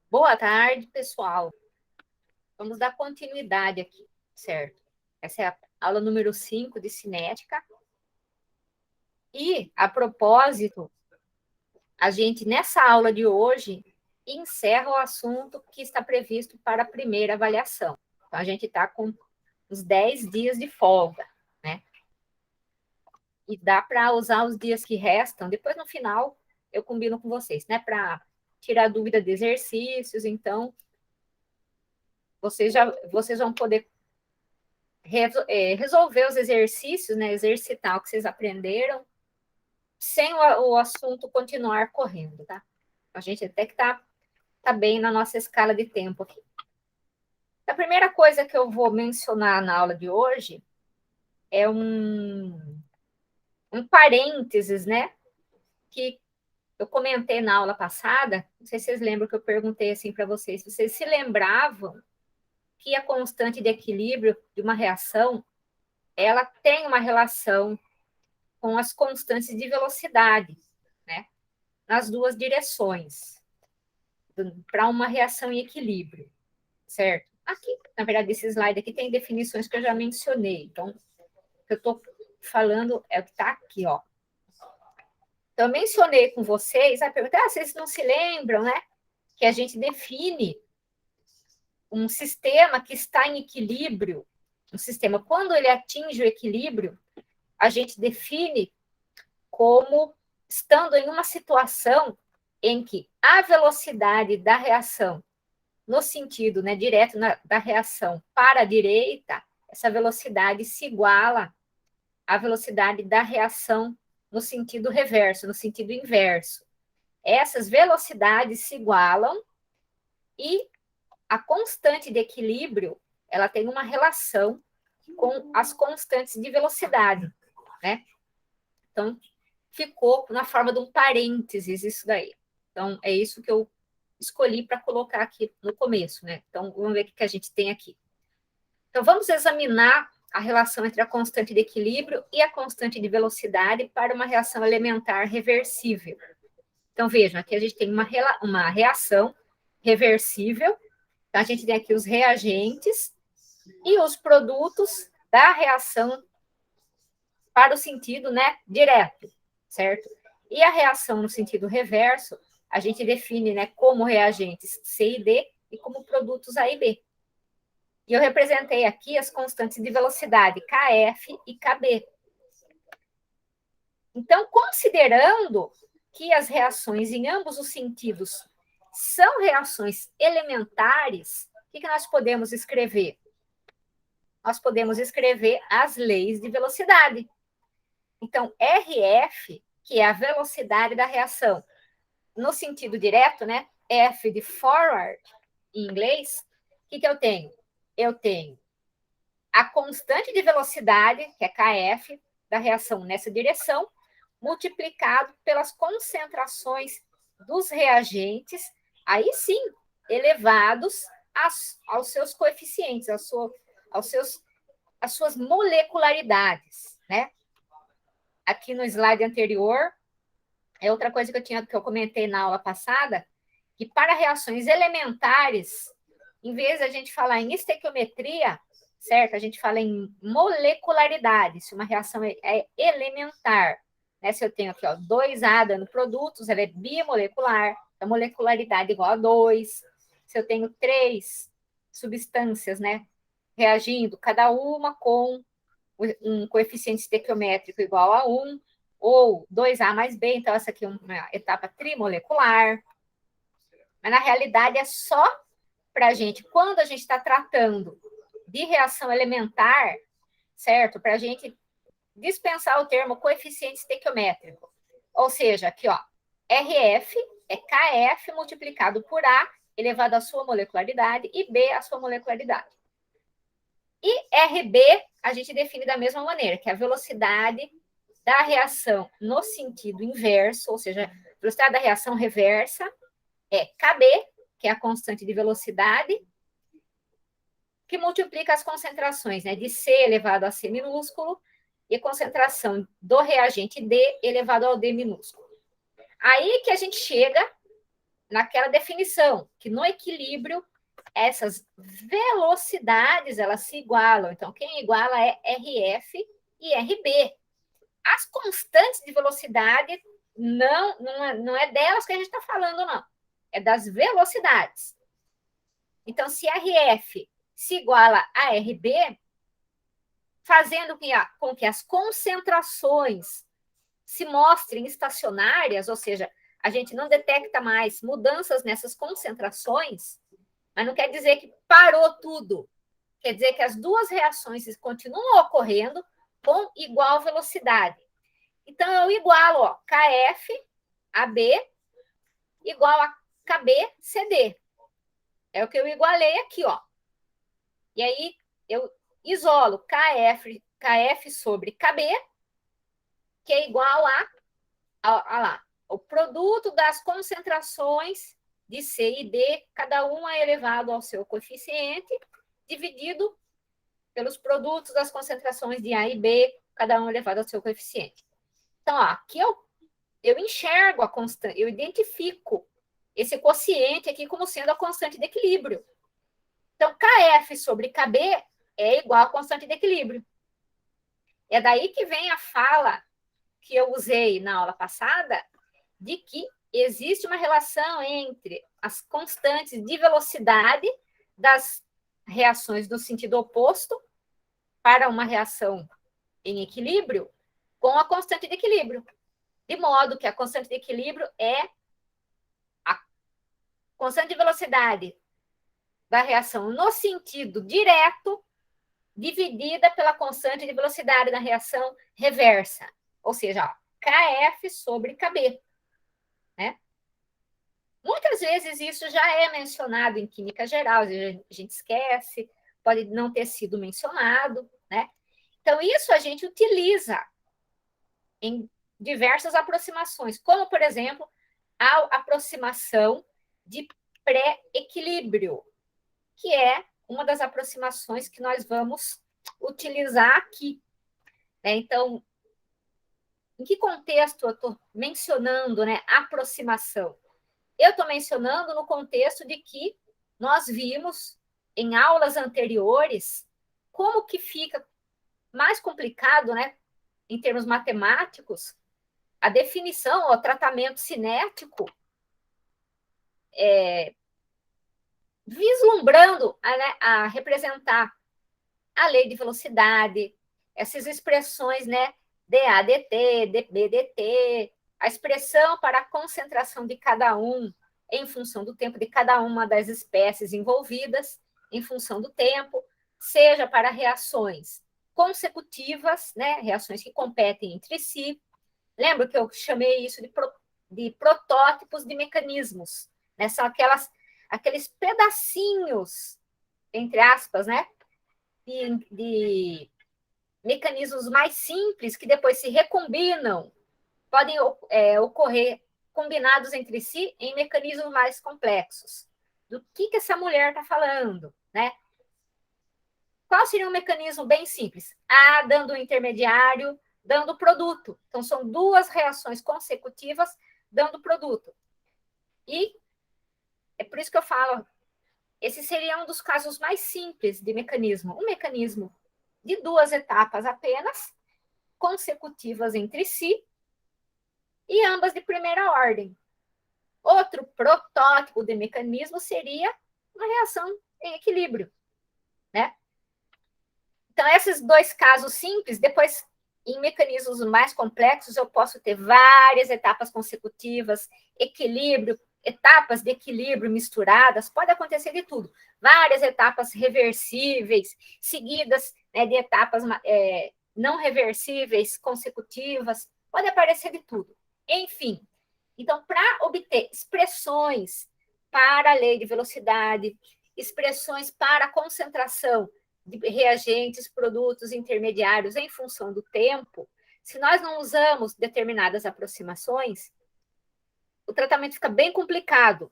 Boa tarde, pessoal. Vamos dar continuidade aqui, certo? Essa é a aula número 5 de cinética. E, a propósito, a gente, nessa aula de hoje, encerra o assunto que está previsto para a primeira avaliação. Então, a gente está com os 10 dias de folga, né? E dá para usar os dias que restam. Depois, no final, eu combino com vocês, né? Para tirar dúvida de exercícios. Então, vocês vão poder resolver os exercícios, né? Exercitar o que vocês aprenderam, sem o assunto continuar correndo, tá? A gente até que tá bem na nossa escala de tempo aqui. A primeira coisa que eu vou mencionar na aula de hoje é um parênteses, né? Que eu comentei na aula passada, não sei se vocês lembram que eu perguntei assim para vocês, se vocês se lembravam que a constante de equilíbrio de uma reação, ela tem uma relação com as constantes de velocidade, né? Nas duas direções, para uma reação em equilíbrio, certo? Aqui, na verdade, esse slide aqui tem definições que eu já mencionei. Então, o que eu estou falando é o que está aqui, ó. Então, eu mencionei com vocês, a pergunta, vocês não se lembram, né? Que a gente define um sistema que está em equilíbrio, um sistema, quando ele atinge o equilíbrio, a gente define como estando em uma situação em que a velocidade da reação, no sentido, né, direto da reação para a direita, essa velocidade se iguala à velocidade da reação no sentido reverso, no sentido inverso. Essas velocidades se igualam e a constante de equilíbrio, ela tem uma relação com as constantes de velocidade, né? Então, ficou na forma de um parênteses isso daí. Então, é isso que eu escolhi para colocar aqui no começo, né? Então, vamos ver o que a gente tem aqui. Então, vamos examinar a relação entre a constante de equilíbrio e a constante de velocidade para uma reação elementar reversível. Então, vejam, aqui a gente tem uma reação reversível. Então, a gente tem aqui os reagentes e os produtos da reação para o sentido, né, direto, certo? E a reação no sentido reverso, a gente define, né, como reagentes C e D e como produtos A e B. E eu representei aqui as constantes de velocidade, Kf e Kb. Então, considerando que as reações em ambos os sentidos são reações elementares, o que nós podemos escrever? Nós podemos escrever as leis de velocidade. Então, Rf, que é a velocidade da reação, no sentido direto, né? F de forward, em inglês, o que eu tenho? Eu tenho a constante de velocidade, que é Kf, da reação nessa direção, multiplicado pelas concentrações dos reagentes, aí sim, elevados aos seus coeficientes, às suas molecularidades, né? Aqui no slide anterior, é outra coisa que eu comentei na aula passada, que para reações elementares, em vez de a gente falar em estequiometria, certo? A gente fala em molecularidade, se uma reação é elementar. Né? Se eu tenho aqui, ó, 2A dando produtos, ela é bimolecular, a molecularidade é igual a 2. Se eu tenho 3 substâncias, né, reagindo, cada uma com um coeficiente estequiométrico igual a 1, ou 2A mais B, então essa aqui é uma etapa trimolecular. Mas, na realidade, é só para a gente, quando a gente está tratando de reação elementar, certo? Para a gente dispensar o termo coeficiente estequiométrico. Ou seja, aqui, ó, RF é KF multiplicado por A, elevado à sua molecularidade, e B à sua molecularidade. E RB a gente define da mesma maneira, que é a velocidade da reação no sentido inverso, ou seja, a velocidade da reação reversa é KB, que é a constante de velocidade, que multiplica as concentrações, né, de C elevado a C minúsculo e a concentração do reagente D elevado ao D minúsculo. Aí que a gente chega naquela definição, que no equilíbrio essas velocidades elas se igualam. Então, quem iguala é RF e RB. As constantes de velocidade não é delas que a gente está falando, não. É das velocidades. Então, se RF se iguala a RB, fazendo com que as concentrações se mostrem estacionárias, ou seja, a gente não detecta mais mudanças nessas concentrações, mas não quer dizer que parou tudo. Quer dizer que as duas reações continuam ocorrendo com igual velocidade. Então, eu igualo KF AB igual a KB CD. É o que eu igualei aqui, ó. E aí, eu isolo KF sobre KB, que é igual a o produto das concentrações de C e D, cada uma elevado ao seu coeficiente, dividido pelos produtos das concentrações de A e B, cada um elevado ao seu coeficiente. Então, ó, aqui eu enxergo a constante, eu identifico esse quociente aqui como sendo a constante de equilíbrio. Então, KF sobre KB é igual a constante de equilíbrio. É daí que vem a fala que eu usei na aula passada, de que existe uma relação entre as constantes de velocidade das reações no sentido oposto para uma reação em equilíbrio com a constante de equilíbrio. De modo que a constante de equilíbrio é a constante de velocidade da reação no sentido direto dividida pela constante de velocidade da reação reversa. Ou seja, ó, KF sobre KB. Né? Muitas vezes isso já é mencionado em química geral, a gente esquece, pode não ter sido mencionado, né? Então, isso a gente utiliza em diversas aproximações, como, por exemplo, a aproximação de pré-equilíbrio, que é uma das aproximações que nós vamos utilizar aqui. Né? Então, em que contexto eu estou mencionando, né, aproximação? Eu estou mencionando no contexto de que nós vimos em aulas anteriores como que fica mais complicado, né, em termos matemáticos, a definição, o tratamento cinético, vislumbrando a representar a lei de velocidade, essas expressões, né, dAdt, dBdt, a expressão para a concentração de cada um em função do tempo de cada uma das espécies envolvidas, em função do tempo, seja para reações consecutivas, né, reações que competem entre si. Lembra que eu chamei isso de protótipos de mecanismos, né? São aqueles pedacinhos, entre aspas, né, de mecanismos mais simples que depois se recombinam, podem ocorrer combinados entre si em mecanismos mais complexos. Do que essa mulher está falando, né? Qual seria um mecanismo bem simples? A dando o intermediário, dando o produto. Então, são duas reações consecutivas dando produto. E é por isso que eu falo, esse seria um dos casos mais simples de mecanismo. Um mecanismo de duas etapas apenas, consecutivas entre si, e ambas de primeira ordem. Outro protótipo de mecanismo seria uma reação em equilíbrio, né? Então, esses dois casos simples, depois, em mecanismos mais complexos, eu posso ter várias etapas consecutivas, equilíbrio, etapas de equilíbrio misturadas, pode acontecer de tudo. Várias etapas reversíveis, seguidas, né, de etapas não reversíveis, consecutivas, pode aparecer de tudo. Enfim, então, para obter expressões para a lei de velocidade, expressões para a concentração de reagentes, produtos intermediários em função do tempo, se nós não usamos determinadas aproximações, o tratamento fica bem complicado,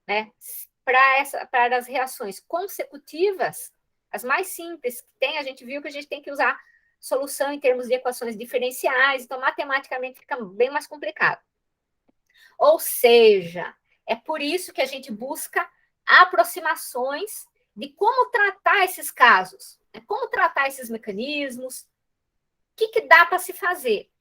né? Para as reações consecutivas, as mais simples que tem, a gente viu que a gente tem que usar solução em termos de equações diferenciais, então matematicamente fica bem mais complicado. Ou seja, É por isso que a gente busca aproximações de como tratar esses casos, né? Como tratar esses mecanismos, o que dá para se fazer.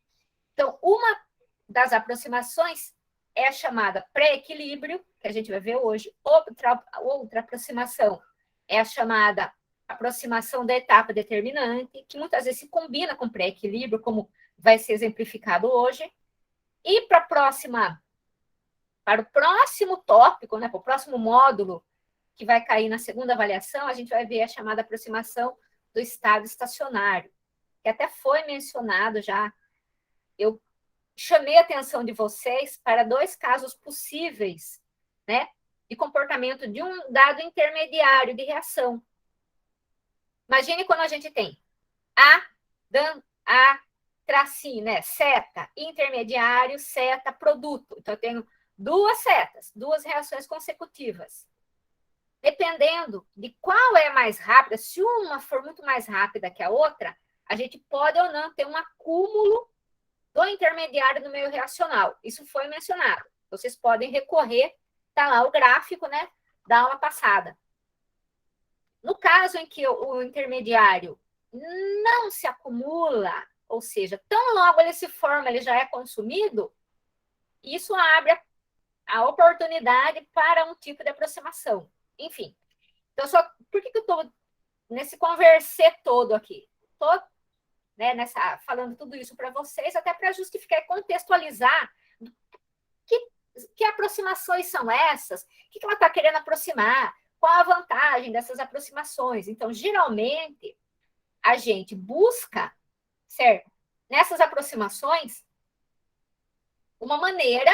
Então, uma das aproximações é a chamada pré-equilíbrio, que a gente vai ver hoje. Outra aproximação é a chamada aproximação da etapa determinante, que muitas vezes se combina com pré-equilíbrio, como vai ser exemplificado hoje. E para o próximo tópico, né, para o próximo módulo, que vai cair na segunda avaliação, a gente vai ver a chamada aproximação do estado estacionário, que até foi mencionado já. Eu chamei a atenção de vocês para 2 casos possíveis, né, de comportamento de um dado intermediário de reação. Imagine quando a gente tem A, tracinho, né, seta, intermediário, seta, produto. Então, eu tenho 2 setas, 2 reações consecutivas. Dependendo de qual é mais rápida, se uma for muito mais rápida que a outra, a gente pode ou não ter um acúmulo do intermediário no meio reacional. Isso foi mencionado. Vocês podem recorrer, está lá o gráfico, né, da aula passada. No caso em que o intermediário não se acumula, ou seja, tão logo ele se forma, ele já é consumido, isso abre a oportunidade para um tipo de aproximação. Enfim, então, por que eu estou nesse conversê todo aqui? Estou, né, falando tudo isso para vocês, até para justificar e contextualizar que aproximações são essas, o que ela está querendo aproximar, qual a vantagem dessas aproximações. Então, geralmente, a gente busca, certo, nessas aproximações, uma maneira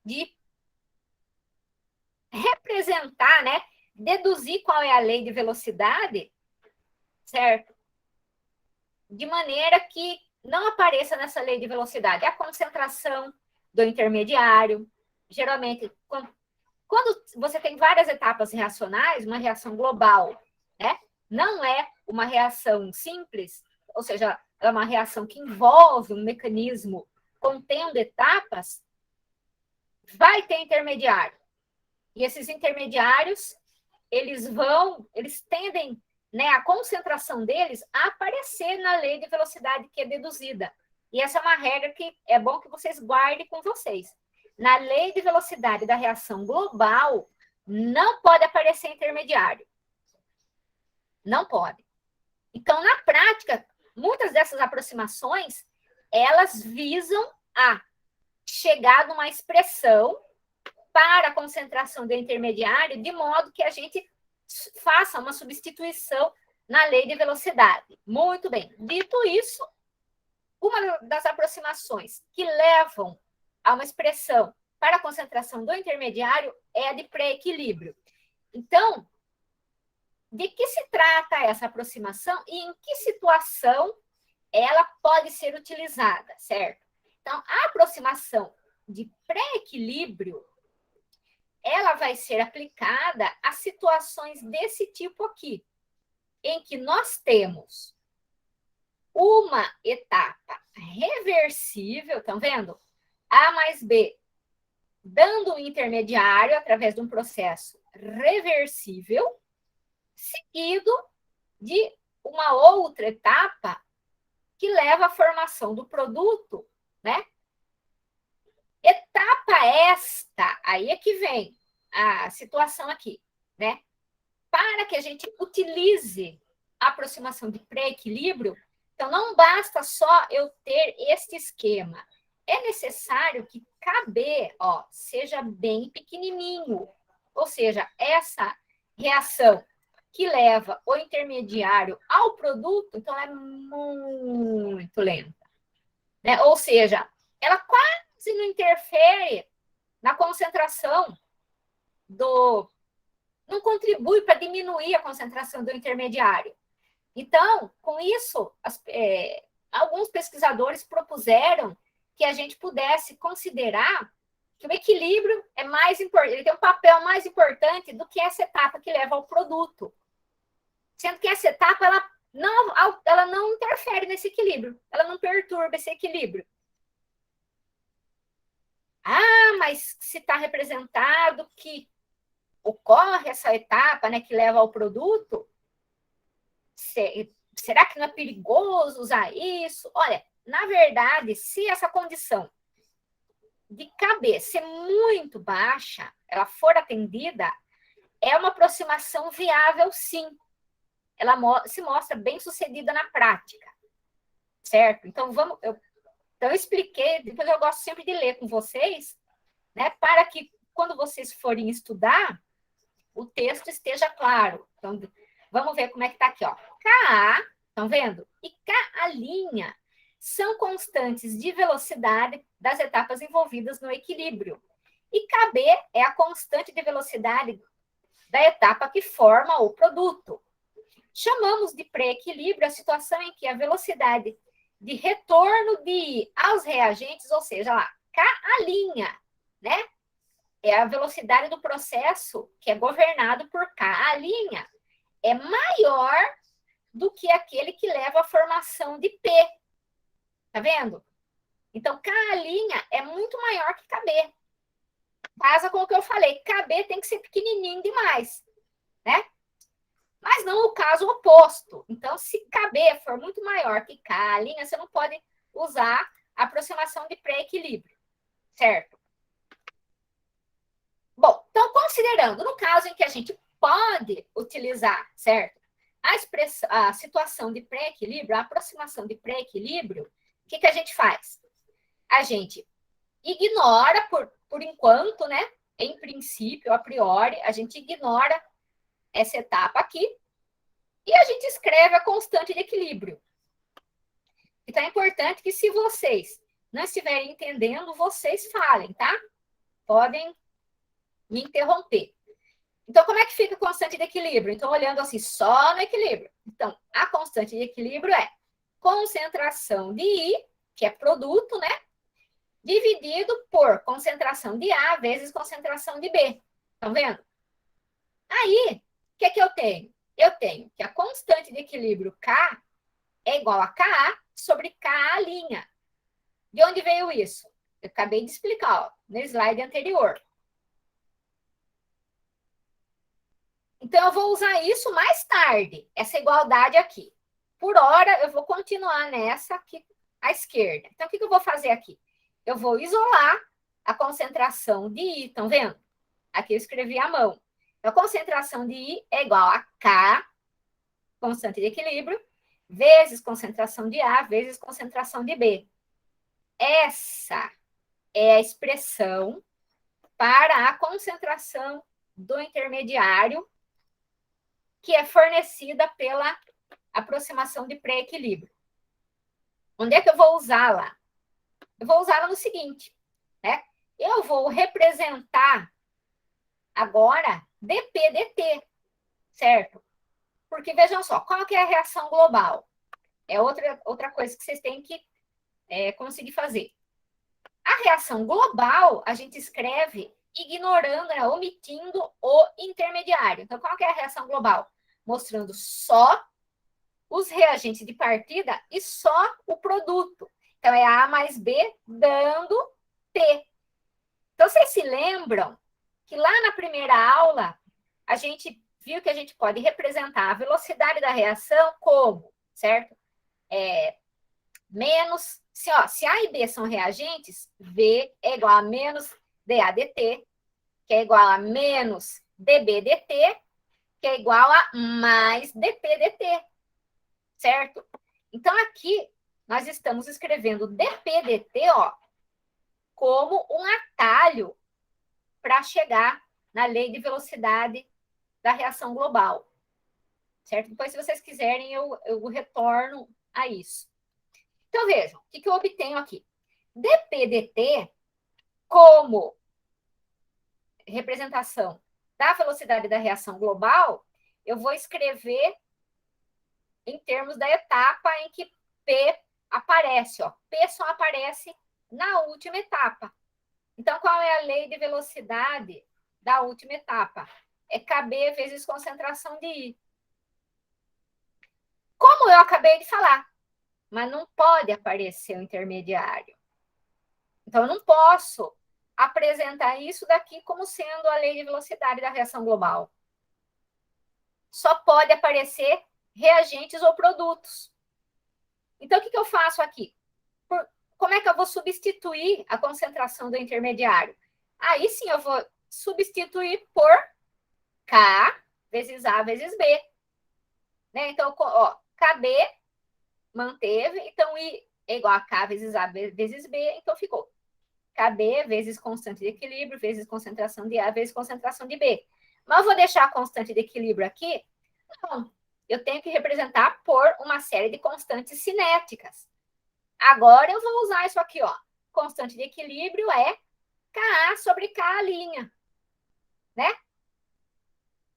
de representar, né, deduzir qual é a lei de velocidade, certo? De maneira que não apareça nessa lei de velocidade a concentração do intermediário. Geralmente, quando você tem várias etapas reacionais, uma reação global, né, não é uma reação simples, ou seja, é uma reação que envolve um mecanismo contendo etapas, vai ter intermediário. E esses intermediários, eles tendem, né, a concentração deles a aparecer na lei de velocidade que é deduzida. E essa é uma regra que é bom que vocês guardem com vocês. Na lei de velocidade da reação global, não pode aparecer intermediário. Não pode. Então, na prática, muitas dessas aproximações, elas visam a chegar numa expressão para a concentração do intermediário, de modo que a gente faça uma substituição na lei de velocidade. Muito bem. Dito isso, uma das aproximações que levam a uma expressão para a concentração do intermediário é a de pré-equilíbrio. Então, de que se trata essa aproximação e em que situação ela pode ser utilizada, certo? Então, a aproximação de pré-equilíbrio, ela vai ser aplicada a situações desse tipo aqui, em que nós temos uma etapa reversível, estão vendo? A mais B dando um intermediário através de um processo reversível, seguido de uma outra etapa que leva à formação do produto, né? Etapa esta, aí é que vem a situação aqui, né? Para que a gente utilize a aproximação de pré-equilíbrio, então não basta só eu ter este esquema. É necessário que KB, ó, seja bem pequenininho. Ou seja, essa reação que leva o intermediário ao produto, então ela é muito lenta, né? Ou seja, ela quase não interfere na concentração não contribui para diminuir a concentração do intermediário. Então, com isso, alguns pesquisadores propuseram que a gente pudesse considerar que o equilíbrio é mais importante, ele tem um papel mais importante do que essa etapa que leva ao produto. Sendo que essa etapa, ela não interfere nesse equilíbrio, ela não perturba esse equilíbrio. Ah, mas se está representado que ocorre essa etapa, né, que leva ao produto, será que não é perigoso usar isso? Olha, na verdade, se essa condição de KB ser muito baixa, ela for atendida, é uma aproximação viável, sim. Ela se mostra bem sucedida na prática, certo? Então, então eu expliquei, depois eu gosto sempre de ler com vocês, né, para que quando vocês forem estudar, o texto esteja claro. Então, vamos ver como é que está aqui, ó. KA, estão vendo? E KA' são constantes de velocidade das etapas envolvidas no equilíbrio. E KB é a constante de velocidade da etapa que forma o produto. Chamamos de pré-equilíbrio a situação em que a velocidade de retorno de I aos reagentes, ou seja, lá, KA', né? É a velocidade do processo que é governado por KA', é maior do que aquele que leva à formação de P. Tá vendo? Então, KA' é muito maior que KB. Casa com o que eu falei, KB tem que ser pequenininho demais, né? Mas não o caso oposto. Então, se KB for muito maior que KA', você não pode usar a aproximação de pré-equilíbrio, certo? Bom, então, considerando no caso em que a gente pode utilizar, certo? A situação de pré-equilíbrio, a aproximação de pré-equilíbrio, o que a gente faz? A gente ignora, por enquanto, né? Em princípio, a priori, a gente ignora essa etapa aqui e a gente escreve a constante de equilíbrio. Então, é importante que, se vocês não estiverem entendendo, vocês falem, tá? Podem me interromper. Então, como é que fica a constante de equilíbrio? Então, olhando assim, só no equilíbrio. Então, a constante de equilíbrio é concentração de I, que é produto, né? Dividido por concentração de A vezes concentração de B. Estão vendo? Aí, o que eu tenho? Eu tenho que a constante de equilíbrio K é igual a KA sobre KA'. De onde veio isso? Eu acabei de explicar, ó, no slide anterior. Então, eu vou usar isso mais tarde, essa igualdade aqui. Por hora, eu vou continuar nessa aqui à esquerda. Então, o que eu vou fazer aqui? Eu vou isolar a concentração de I, estão vendo? Aqui eu escrevi à mão. Então, a concentração de I é igual a K, constante de equilíbrio, vezes concentração de A, vezes concentração de B. Essa é a expressão para a concentração do intermediário que é fornecida pela aproximação de pré-equilíbrio. Onde é que eu vou usá-la? Eu vou usá-la no seguinte, né? Eu vou representar agora dP/dt, certo? Porque, vejam só, qual que é a reação global? É outra coisa que vocês têm que conseguir fazer. A reação global, a gente escreve ignorando, né, omitindo o intermediário. Então, qual que é a reação global? Mostrando só os reagentes de partida e só o produto. Então, é A mais B dando P. Então, vocês se lembram que lá na primeira aula, a gente viu que a gente pode representar a velocidade da reação como, certo? Menos, se A e B são reagentes, V é igual a menos dAdt, que é igual a menos dBdt, que é igual a mais dPdt, certo? Então, aqui, nós estamos escrevendo dPdt, ó, como um atalho para chegar na lei de velocidade da reação global, certo? Depois, se vocês quiserem, eu retorno a isso. Então, vejam, o que eu obtenho aqui? dPdt, como representação da velocidade da reação global, eu vou escrever em termos da etapa em que P aparece. Ó. P só aparece na última etapa. Então, qual é a lei de velocidade da última etapa? É KB vezes concentração de I. Como eu acabei de falar, mas não pode aparecer o intermediário. Então, eu não posso apresentar isso daqui como sendo a lei de velocidade da reação global. Só pode aparecer reagentes ou produtos. Então, o que eu faço aqui? Como é que eu vou substituir a concentração do intermediário? Aí sim eu vou substituir por K vezes A vezes B. Né? Então, ó, KB manteve, então I é igual a K vezes A vezes B, então ficou KB vezes constante de equilíbrio, vezes concentração de A, vezes concentração de B. Mas eu vou deixar a constante de equilíbrio aqui? Não. Eu tenho que representar por uma série de constantes cinéticas. Agora eu vou usar isso aqui, ó. Constante de equilíbrio é Ka sobre K', né?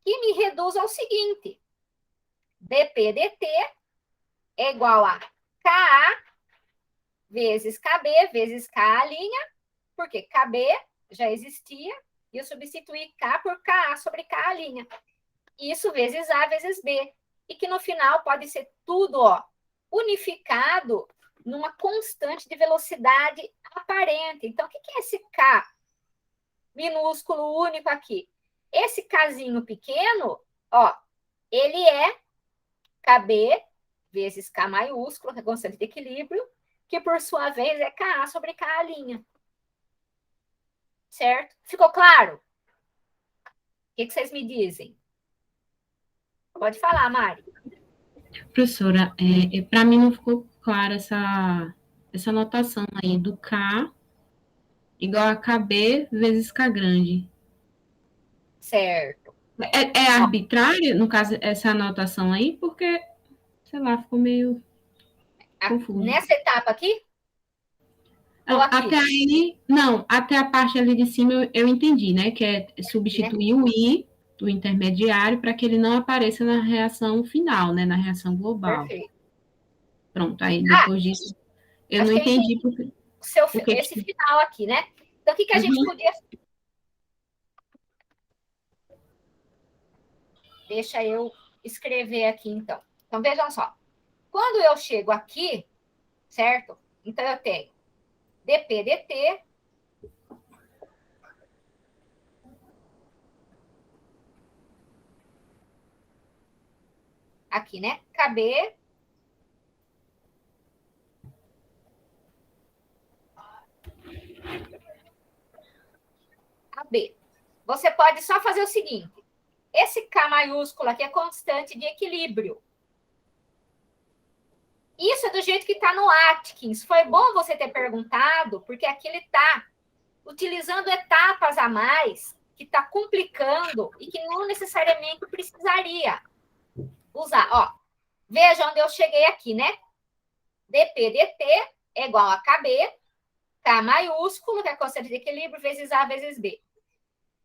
Que me reduz ao seguinte. dP dt é igual a Ka vezes KB vezes K', porque KB já existia, e eu substituí K por Ka sobre K'. Isso vezes A vezes B. E que no final pode ser tudo, ó, unificado numa constante de velocidade aparente. Então, o que é esse K minúsculo único aqui? Esse Kzinho pequeno, ó, ele é KB vezes K maiúsculo, que é constante de equilíbrio, que por sua vez é Ka sobre K'. Certo? Ficou claro? O que vocês me dizem? Pode falar, Mari. Professora, para mim não ficou clara essa notação aí do K igual a KB vezes K grande. Certo. É arbitrário, no caso, essa anotação aí, porque, sei lá, ficou meio confuso. Nessa etapa aqui? Ou Não, aqui? até aí, não, até a parte ali de cima eu entendi, né? Que é Aqui, né? substituir o I do intermediário para que ele não apareça na reação final, né? Na reação global. Perfeito. Pronto, aí Ah, depois disso eu acho não que eu entendi entendi porque, o que esse final aqui, né? Então, o que a gente Uhum. podia... Deixa eu escrever aqui, então. Então, vejam só. Quando eu chego aqui, certo? Então, eu tenho dP dt aqui, né? KB AB. Você pode só fazer o seguinte. Esse K maiúsculo aqui é constante de equilíbrio. Isso é do jeito que está no Atkins. Foi bom você ter perguntado, porque aqui ele está utilizando etapas a mais, que está complicando e que não necessariamente precisaria usar. Ó, veja onde eu cheguei aqui, né? dP dt é igual a KB, K maiúsculo, que é a constante de equilíbrio, vezes A vezes B.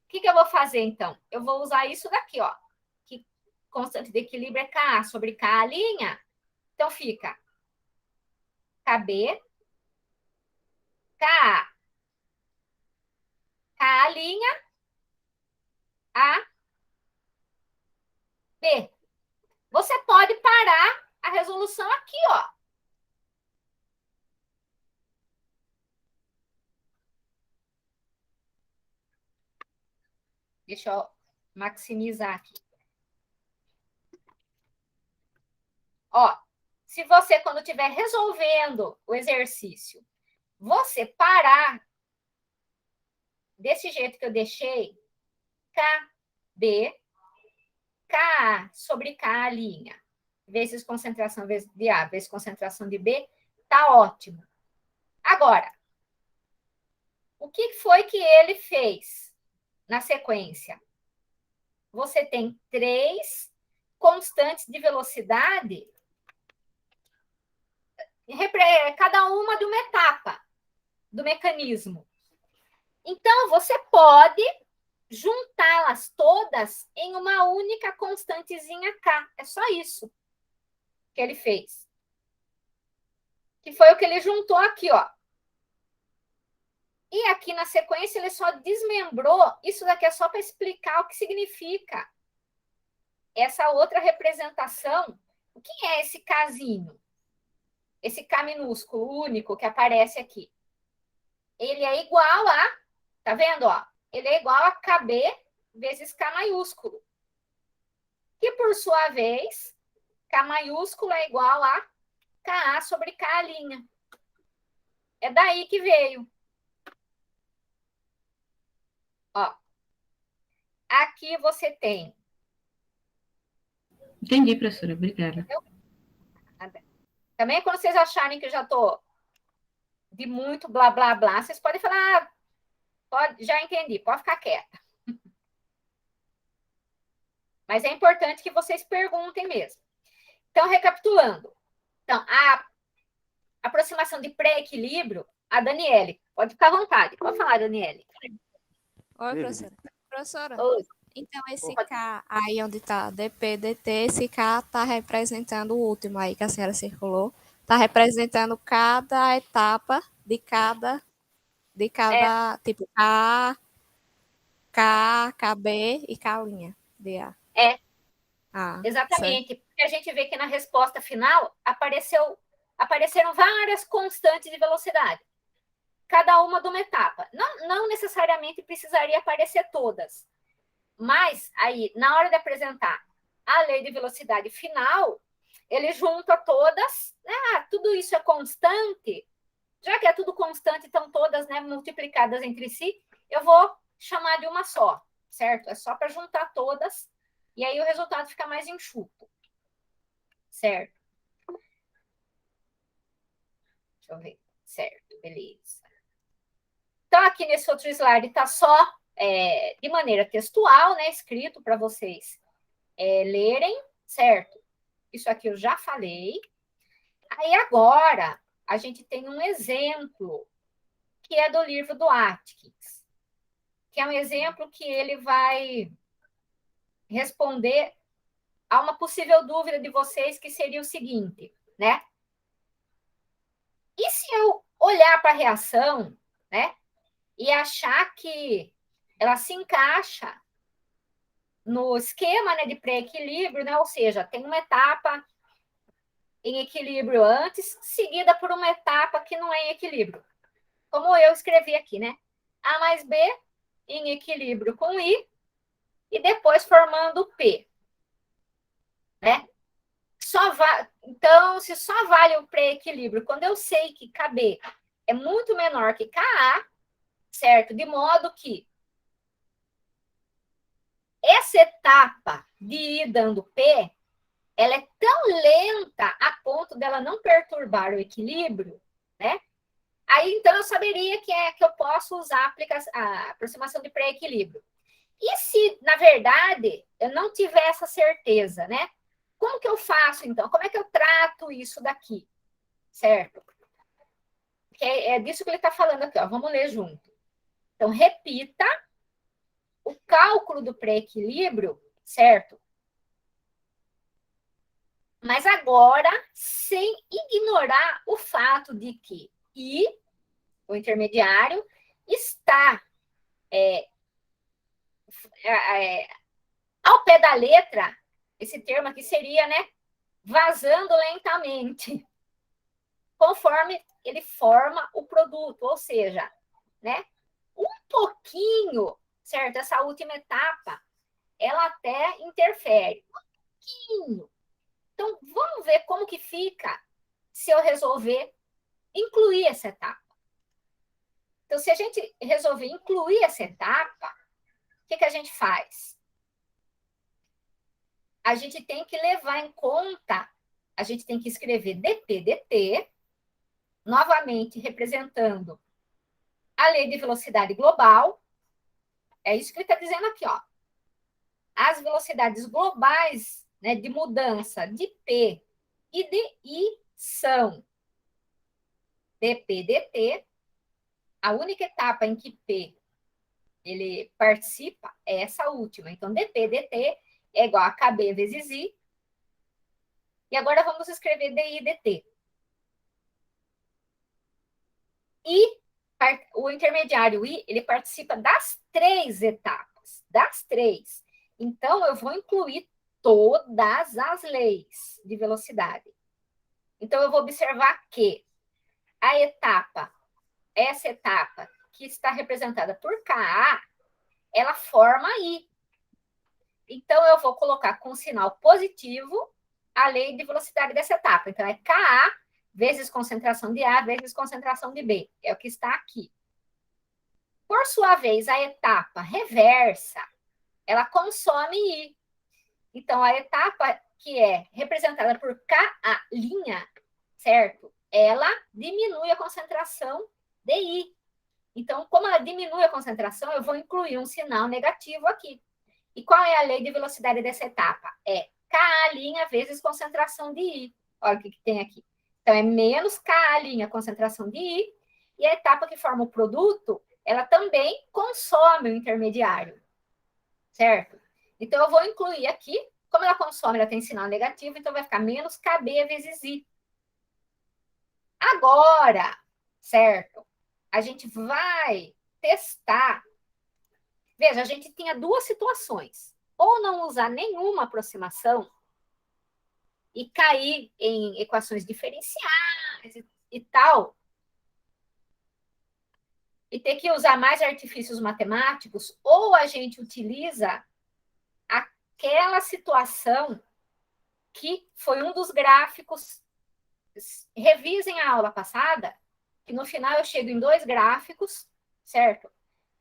O que eu vou fazer, então? Eu vou usar isso daqui, ó. Que constante de equilíbrio é Ka sobre K'. Então, fica KB, Ka, K', A, B. Você pode parar a resolução aqui, ó. Deixa eu maximizar aqui. Ó, se você, quando estiver resolvendo o exercício, você parar desse jeito que eu deixei, KB, Ka sobre K', vezes concentração de A, vezes concentração de B, tá ótimo. Agora, o que foi que ele fez na sequência? Você tem 3 constantes de velocidade, cada uma de uma etapa do mecanismo. Então, você pode juntá-las todas em uma única constantezinha K. É só isso que ele fez. Que foi o que ele juntou aqui, ó. E aqui na sequência ele só desmembrou. Isso daqui é só para explicar o que significa essa outra representação. O que é esse Kzinho? Esse K minúsculo único que aparece aqui. Ele é igual a Tá vendo? Ó? Ele é igual a KB vezes K maiúsculo. Que, por sua vez, K maiúsculo é igual a KA sobre K'. É daí que veio. Ó, aqui você tem. Entendi, professora. Obrigada. Entendeu? Também, quando vocês acharem que eu já estou de muito blá, blá, blá, vocês podem falar, ah, pode, já entendi, pode ficar quieta. Mas é importante que vocês perguntem mesmo. Então, recapitulando. Então, a aproximação de pré-equilíbrio, a Daniele, pode ficar à vontade. Pode falar, Daniele. Oi, professora. Professora, Oi. então esse K aí onde está DP, DT, esse K está representando o último aí que a senhora circulou. Está representando cada etapa de cada tipo K, KB e K'. DA. Exatamente. Porque a gente vê que na resposta final apareceram várias constantes de velocidade. Cada uma de uma etapa. Não necessariamente precisaria aparecer todas. Mas aí, na hora de apresentar a lei de velocidade final, ele junta todas, né? Tudo isso é constante. Já que é tudo constante, estão todas, né, multiplicadas entre si, eu vou chamar de uma só, certo? É só para juntar todas, e aí o resultado fica mais enxuto. Certo? Deixa eu ver. Certo, beleza. Então, aqui nesse outro slide está só de maneira textual, né, escrito para vocês lerem, certo? Isso aqui eu já falei. Aí agora a gente tem um exemplo que é do livro do Atkins, que é um exemplo que ele vai responder a uma possível dúvida de vocês, que seria o seguinte, né? E se eu olhar para a reação, né, e achar que ela se encaixa no esquema, né, de pré-equilíbrio, né? Ou seja, tem uma etapa em equilíbrio antes, seguida por uma etapa que não é em equilíbrio. Como eu escrevi aqui, né? A mais B em equilíbrio com I e depois formando P. Né? Então, se só vale o pré-equilíbrio quando eu sei que KB é muito menor que KA, certo? De modo que essa etapa de ir dando P, ela é tão lenta a ponto dela não perturbar o equilíbrio, né? Aí, então, eu saberia que eu posso usar a aproximação de pré-equilíbrio. E se, na verdade, eu não tiver essa certeza, né? Como que eu faço, então? Como é que eu trato isso daqui? Certo? Porque é disso que ele está falando aqui, ó. Vamos ler junto. Então, repita o cálculo do pré-equilíbrio, certo? Mas agora, sem ignorar o fato de que I, o intermediário, está ao pé da letra, esse termo aqui seria, né, vazando lentamente, conforme ele forma o produto, ou seja, né, um pouquinho, certo? Essa última etapa, ela até interfere, um pouquinho. Então, vamos ver como que fica se eu resolver incluir essa etapa. Então, se a gente resolver incluir essa etapa, o que a gente faz? A gente tem que levar em conta, a gente tem que escrever dp/dt, novamente representando a lei de velocidade global. É isso que ele está dizendo aqui, ó. As velocidades globais, né, de mudança de P e de I são dp/dt. A única etapa em que P ele participa é essa última. Então, dp/dt é igual a KB vezes I. E agora vamos escrever DI/dt. E o intermediário I, ele participa das 3 etapas. Das 3. Então, eu vou incluir todas as leis de velocidade. Então, eu vou observar que essa etapa que está representada por KA, ela forma I. Então, eu vou colocar com sinal positivo a lei de velocidade dessa etapa. Então, é KA vezes concentração de A vezes concentração de B. É o que está aqui. Por sua vez, a etapa reversa, ela consome I. Então, a etapa que é representada por KA', certo? Ela diminui a concentração de I. Então, como ela diminui a concentração, eu vou incluir um sinal negativo aqui. E qual é a lei de velocidade dessa etapa? É KA' vezes concentração de I. Olha o que tem aqui. Então, é menos KA' concentração de I, e a etapa que forma o produto, ela também consome o intermediário, certo? Então, eu vou incluir aqui, como ela consome, ela tem sinal negativo, então vai ficar menos KB vezes I. Agora, certo? A gente vai testar. Veja, a gente tinha duas situações. Ou não usar nenhuma aproximação e cair em equações diferenciais e tal, e ter que usar mais artifícios matemáticos, ou a gente utiliza aquela situação que foi um dos gráficos. Revisem a aula passada, que no final eu chego em 2 gráficos, certo?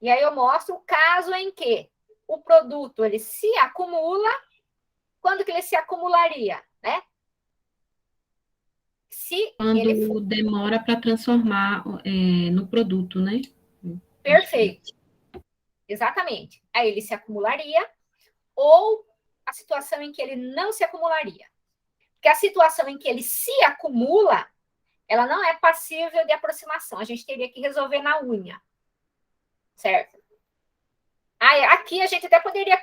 E aí eu mostro o caso em que o produto ele se acumula. Quando que ele se acumularia, né? Se Quando ele for... demora para transformar no produto, né? Perfeito. Exatamente. Aí ele se acumularia, ou a situação em que ele não se acumularia. Porque a situação em que ele se acumula, ela não é passível de aproximação. A gente teria que resolver na unha. Certo? Aí, aqui a gente até poderia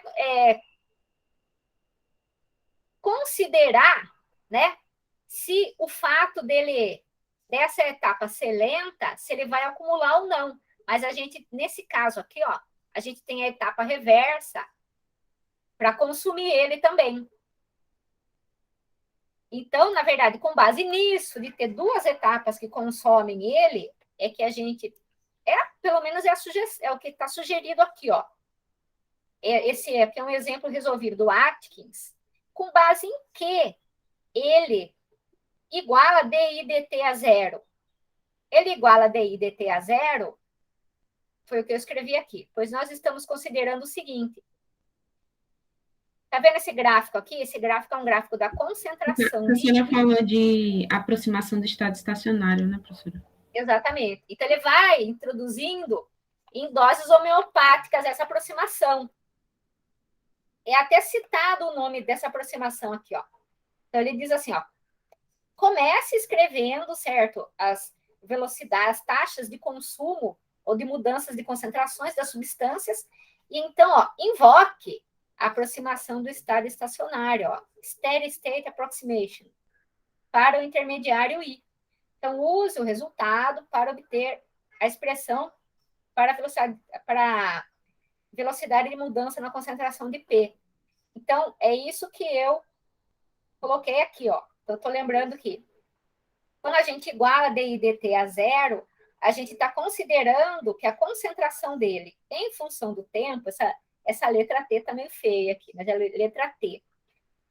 considerar, né, se o fato dessa etapa ser lenta, se ele vai acumular ou não. Mas a gente, nesse caso aqui, ó, a gente tem a etapa reversa para consumir ele também. Então, na verdade, com base nisso, de ter 2 etapas que consomem ele, é que a gente... pelo menos é o que está sugerido aqui, ó. Esse aqui é um exemplo resolvido do Atkins, com base em que ele iguala DI dt a zero. Ele iguala DI dt a zero, foi o que eu escrevi aqui, pois nós estamos considerando o seguinte. Está vendo esse gráfico aqui? Esse gráfico é um gráfico da concentração. A senhora falou de aproximação do estado estacionário, né, professora? Exatamente. Então, ele vai introduzindo em doses homeopáticas essa aproximação. É até citado o nome dessa aproximação aqui, ó. Então, ele diz assim, ó, comece escrevendo, certo, as velocidades, as taxas de consumo ou de mudanças de concentrações das substâncias, e então, ó, invoque a aproximação do estado estacionário, ó, steady state approximation, para o intermediário I. Então, use o resultado para obter a expressão para a velocidade de mudança na concentração de P. Então, é isso que eu coloquei aqui, ó. Então, estou lembrando que quando a gente iguala DI dt a zero, a gente está considerando que a concentração dele em função do tempo, essa letra T está meio feia aqui, mas é a letra T,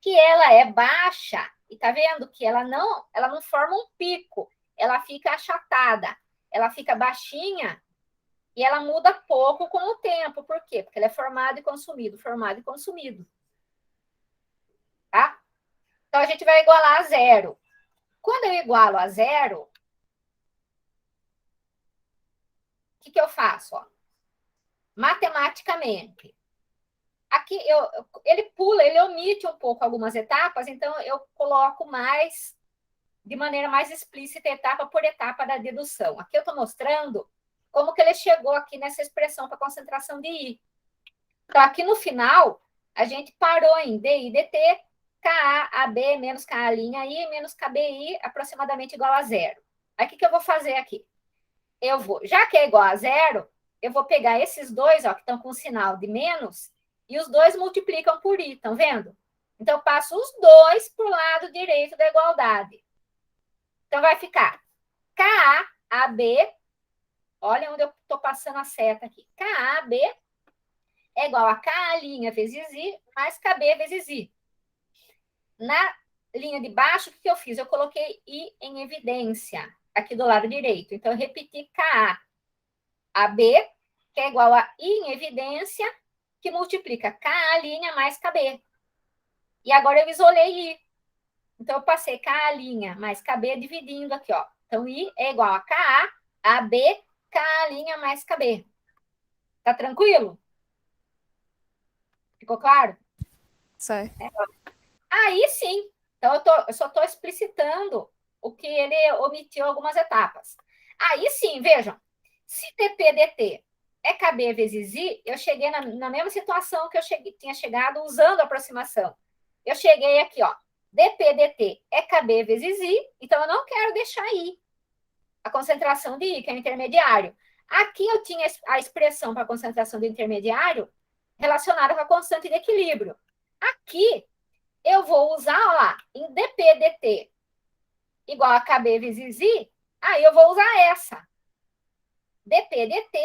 que ela é baixa, e tá vendo que ela não forma um pico, ela fica achatada, ela fica baixinha, e ela muda pouco com o tempo. Por quê? Porque ela é formado e consumido, formado e consumido. Tá? Então, a gente vai igualar a zero. Quando eu igualo a zero, o que eu faço? Ó? Matematicamente. Aqui, ele pula, ele omite um pouco algumas etapas, então eu coloco mais, de maneira mais explícita, etapa por etapa da dedução. Aqui eu estou mostrando como que ele chegou aqui nessa expressão para concentração de I. Então, aqui no final, a gente parou em DI dt, KA, AB menos KA' I menos KBI aproximadamente igual a zero. Aí, o que eu vou fazer aqui? Já que é igual a zero, eu vou pegar esses dois, ó, que estão com sinal de menos, e os dois multiplicam por I, estão vendo? Então, eu passo os dois para o lado direito da igualdade. Então, vai ficar KA, AB Olha onde eu estou passando a seta aqui. KAB é igual a K' vezes I mais KB vezes I. Na linha de baixo, o que eu fiz? Eu coloquei I em evidência, aqui do lado direito. Então, eu repeti KAB, que é igual a I em evidência, que multiplica K' mais KB. E agora eu isolei I. Então, eu passei K' mais KB dividindo aqui, ó. Então, I é igual a KA, AB, K' mais KB. Tá tranquilo? Ficou claro? Certo. Aí sim. Então, eu só estou explicitando o que ele omitiu algumas etapas. Aí sim, vejam. Se dp/dt é KB vezes I, eu cheguei na mesma situação que eu tinha chegado usando a aproximação. Eu cheguei aqui, ó. dp/dt é KB vezes I, então eu não quero deixar I, a concentração de I, que é o intermediário. Aqui eu tinha a expressão para a concentração do intermediário relacionada com a constante de equilíbrio. Aqui, eu vou usar, ó lá, em dp/dt igual a KB vezes I, aí eu vou usar essa. dp/dt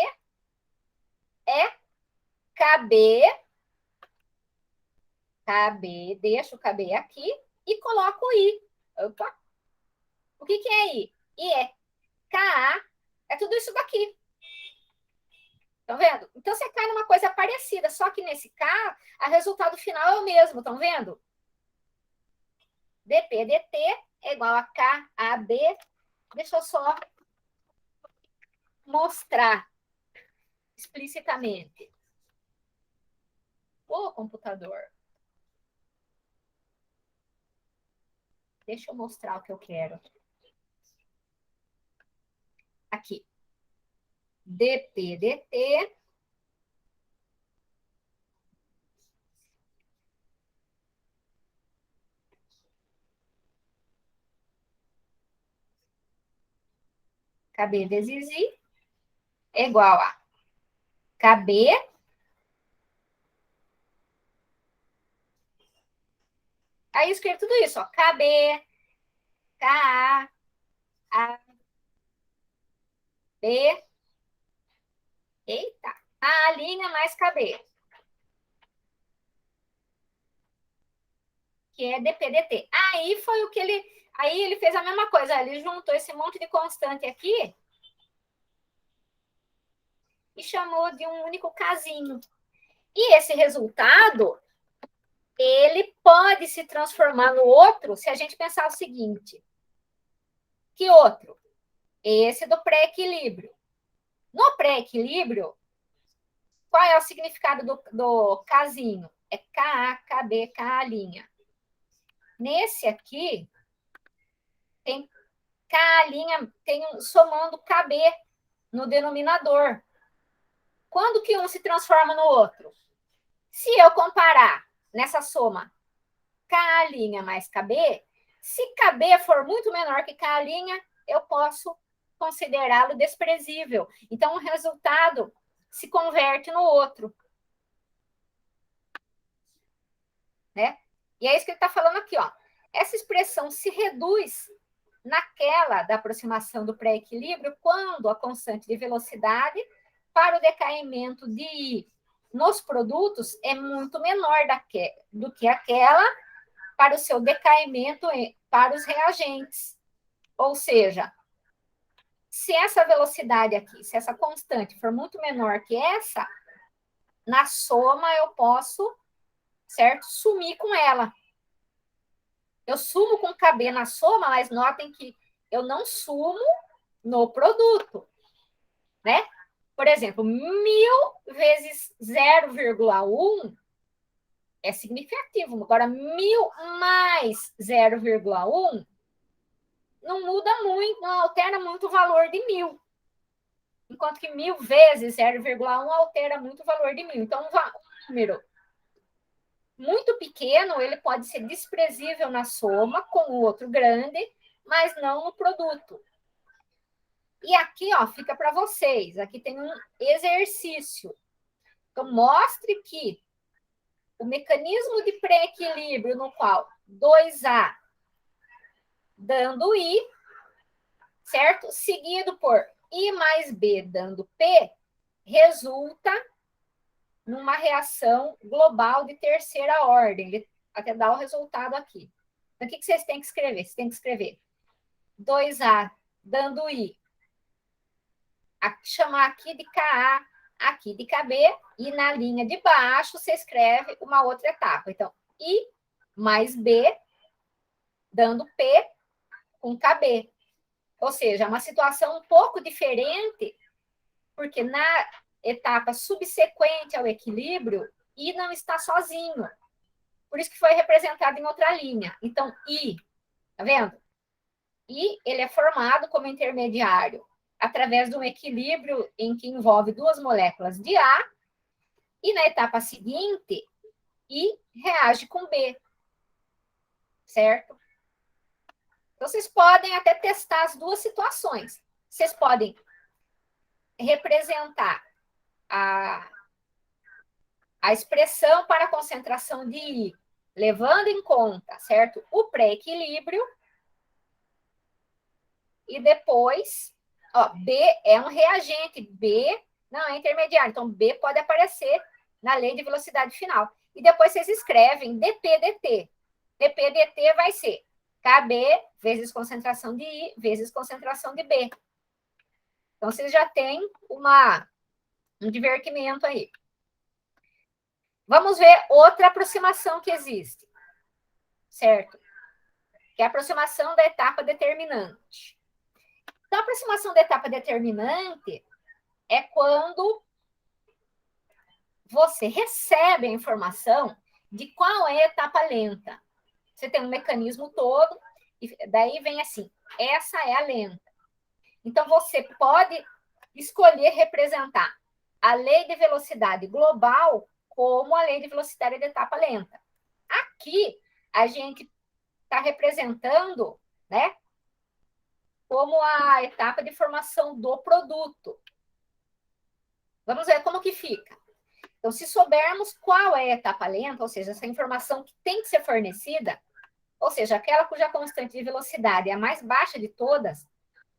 é KB, deixo o KB aqui e coloco I. Opa. O que é I? I é KA, é tudo isso daqui. Estão vendo? Então, você cai numa coisa parecida, só que nesse K, o resultado final é o mesmo, estão vendo? dp/dt é igual a KAB. Deixa eu só mostrar explicitamente. Ô, computador. Deixa eu mostrar o que eu quero. Aqui. dp/dt KB vezes I é igual a KB aí escrevo tudo isso, ó. KB, KA, A, B, eita, A' mais KB, que é dp/dt. Aí foi o que aí ele fez a mesma coisa, ele juntou esse monte de constante aqui e chamou de um único casinho. E esse resultado, ele pode se transformar no outro se a gente pensar o seguinte. Que outro? Esse do pré-equilíbrio. No pré-equilíbrio, qual é o significado do casinho? É KA, KB, KA'. Nesse aqui, tem KA', somando KB no denominador. Quando que um se transforma no outro? Se eu comparar nessa soma KA' mais KB, se KB for muito menor que KA', eu posso considerá-lo desprezível. Então, o resultado se converte no outro. Né? E é isso que ele está falando aqui. Ó. Essa expressão se reduz naquela da aproximação do pré-equilíbrio quando a constante de velocidade para o decaimento de I nos produtos é muito menor do que aquela para o seu decaimento para os reagentes. Ou seja, se essa velocidade aqui, se essa constante for muito menor que essa, na soma eu posso, certo, sumir com ela. Eu sumo com KB na soma, mas notem que eu não sumo no produto, né? Por exemplo, 1.000 vezes 0,1 é significativo. Agora, 1.000 mais 0,1 não muda muito, não altera muito o valor de 1.000. Enquanto que 1.000 vezes 0,1 altera muito o valor de 1.000. Então, um número muito pequeno, ele pode ser desprezível na soma com o outro grande, mas não no produto. E aqui, ó, fica para vocês. Aqui tem um exercício. Então, mostre que o mecanismo de pré-equilíbrio no qual 2A dando I, certo? Seguido por I mais B dando P resulta numa reação global de terceira ordem. Ele até dá o resultado aqui. Então, o que vocês têm que escrever? Vocês têm que escrever 2A dando I. Chamar aqui de KA, aqui de KB, e na linha de baixo você escreve uma outra etapa. Então, I mais B dando P com KB. Ou seja, uma situação um pouco diferente, porque na etapa subsequente ao equilíbrio, I não está sozinho. Por isso que foi representado em outra linha. Então, I, tá vendo? I, ele é formado como intermediário através de um equilíbrio em que envolve duas moléculas de A, e na etapa seguinte, I reage com B. Certo? Então, vocês podem até testar as duas situações. Vocês podem representar a expressão para a concentração de I, levando em conta, certo, o pré-equilíbrio, e depois, ó, B é um reagente, B não é intermediário, então B pode aparecer na lei de velocidade final. E depois vocês escrevem dP/dt. dP/dt vai ser KB vezes concentração de I vezes concentração de B. Então, vocês já têm um divertimento aí. Vamos ver outra aproximação que existe, certo? Que é a aproximação da etapa determinante. Então, a aproximação da etapa determinante é quando você recebe a informação de qual é a etapa lenta. Você tem um mecanismo todo, e daí vem assim, essa é a lenta. Então, você pode escolher representar a lei de velocidade global como a lei de velocidade da etapa lenta. Aqui, a gente está representando, né, como a etapa de formação do produto. Vamos ver como que fica. Então, se soubermos qual é a etapa lenta, ou seja, essa informação que tem que ser fornecida, ou seja, aquela cuja constante de velocidade é a mais baixa de todas,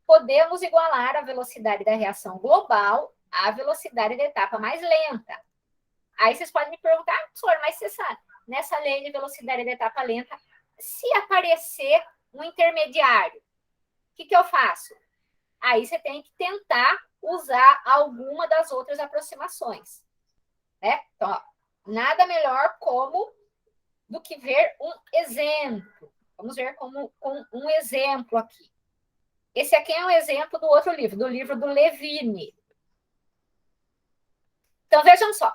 podemos igualar a velocidade da reação global à velocidade da etapa mais lenta. Aí vocês podem me perguntar, professor, mas você sabe, nessa lei de velocidade da etapa lenta, se aparecer um intermediário, o que eu faço? Aí você tem que tentar usar alguma das outras aproximações. Né? Então, ó, nada melhor do que ver um exemplo. Vamos ver com um exemplo aqui. Esse aqui é um exemplo do outro livro, do livro do Levine. Então, vejam só.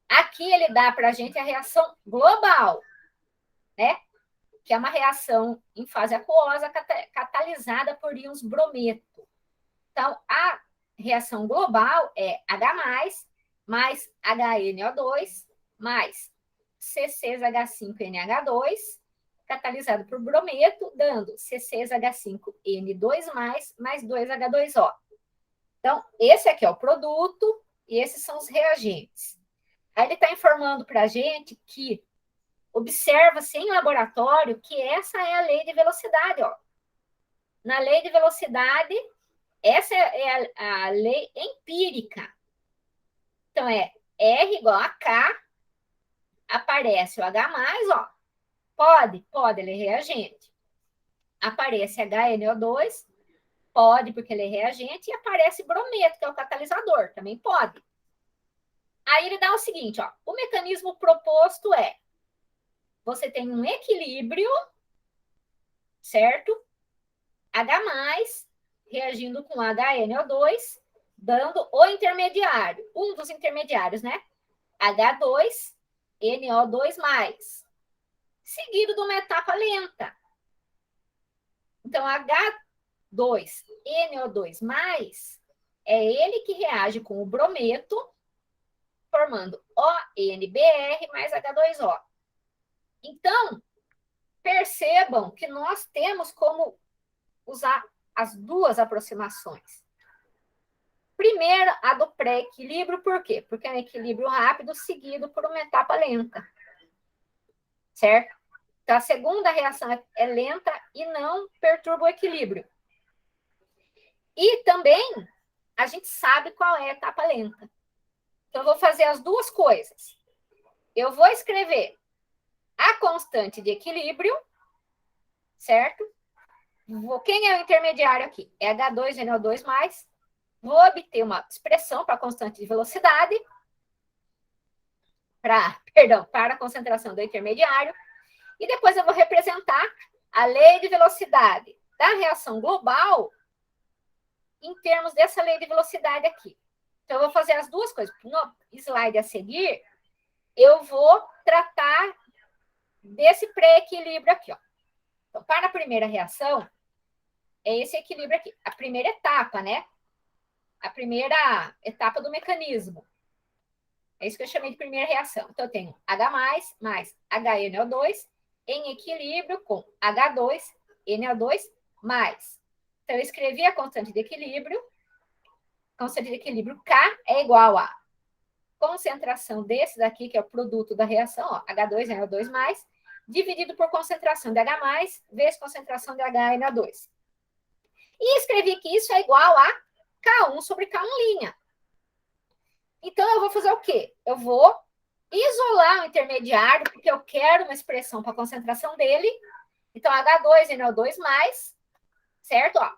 Aqui ele dá para a gente a reação global, né? Que é uma reação em fase aquosa catalisada por íons brometo. Então, a reação global é H+, mais HNO2, mais C6H5NH2, catalisado por brometo, dando C6H5N2+, mais 2H2O. Então, esse aqui é o produto e esses são os reagentes. Aí ele está informando para a gente que observa-se em laboratório que essa é a lei de velocidade. Ó. Na lei de velocidade, essa é a lei empírica. Então, é R igual a K, aparece o H+, ó. Pode, ele é reagente. Aparece HNO2, pode, porque ele é reagente, e aparece brometo, que é o catalisador, também pode. Aí ele dá o seguinte, ó, o mecanismo proposto é, você tem um equilíbrio, certo? H+, reagindo com HNO2, dando o intermediário, um dos intermediários, né? H2, NO2+, seguido de uma etapa lenta. Então, H2, NO2+, é ele que reage com o brometo, formando ONBR mais H2O. Então, percebam que nós temos como usar as duas aproximações. Primeiro, a do pré-equilíbrio, por quê? Porque é um equilíbrio rápido seguido por uma etapa lenta. Certo? Então, a segunda reação é lenta e não perturba o equilíbrio. E também a gente sabe qual é a etapa lenta. Então, eu vou fazer as duas coisas. Eu vou escrever a constante de equilíbrio, certo? Quem é o intermediário aqui? É H2NO2+. Vou obter uma expressão para a constante de velocidade, para a concentração do intermediário. E depois eu vou representar a lei de velocidade da reação global em termos dessa lei de velocidade aqui. Então, eu vou fazer as duas coisas. No slide a seguir, eu vou tratar desse pré-equilíbrio aqui, ó. Então, para a primeira reação, é esse equilíbrio aqui. A primeira etapa, né? A primeira etapa do mecanismo. É isso que eu chamei de primeira reação. Então, eu tenho H+, mais HNO2 em equilíbrio com H2NO2+. Então, eu escrevi a constante de equilíbrio. Constante de equilíbrio K é igual a concentração desse daqui, que é o produto da reação, ó, H2NO2+, dividido por concentração de H+, vezes concentração de HNO2. E escrevi que isso é igual a K1 sobre K1'. Então, eu vou fazer o quê? Eu vou isolar o intermediário, porque eu quero uma expressão para a concentração dele. Então, H2NO2+, certo? Ó,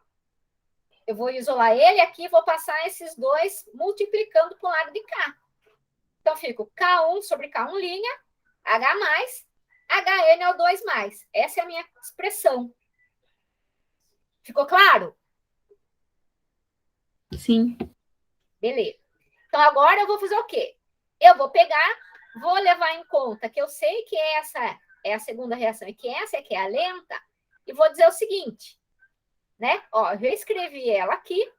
eu vou isolar ele aqui e vou passar esses dois multiplicando para o lado de cá. Então, fico K1 sobre K1', H+, HNO2+. Essa é a minha expressão. Ficou claro? Sim. Beleza. Então, agora eu vou fazer o quê? Eu vou pegar, vou levar em conta que eu sei que essa é a segunda reação e que essa aqui é a lenta, e vou dizer o seguinte, né? Ó, eu já escrevi ela aqui.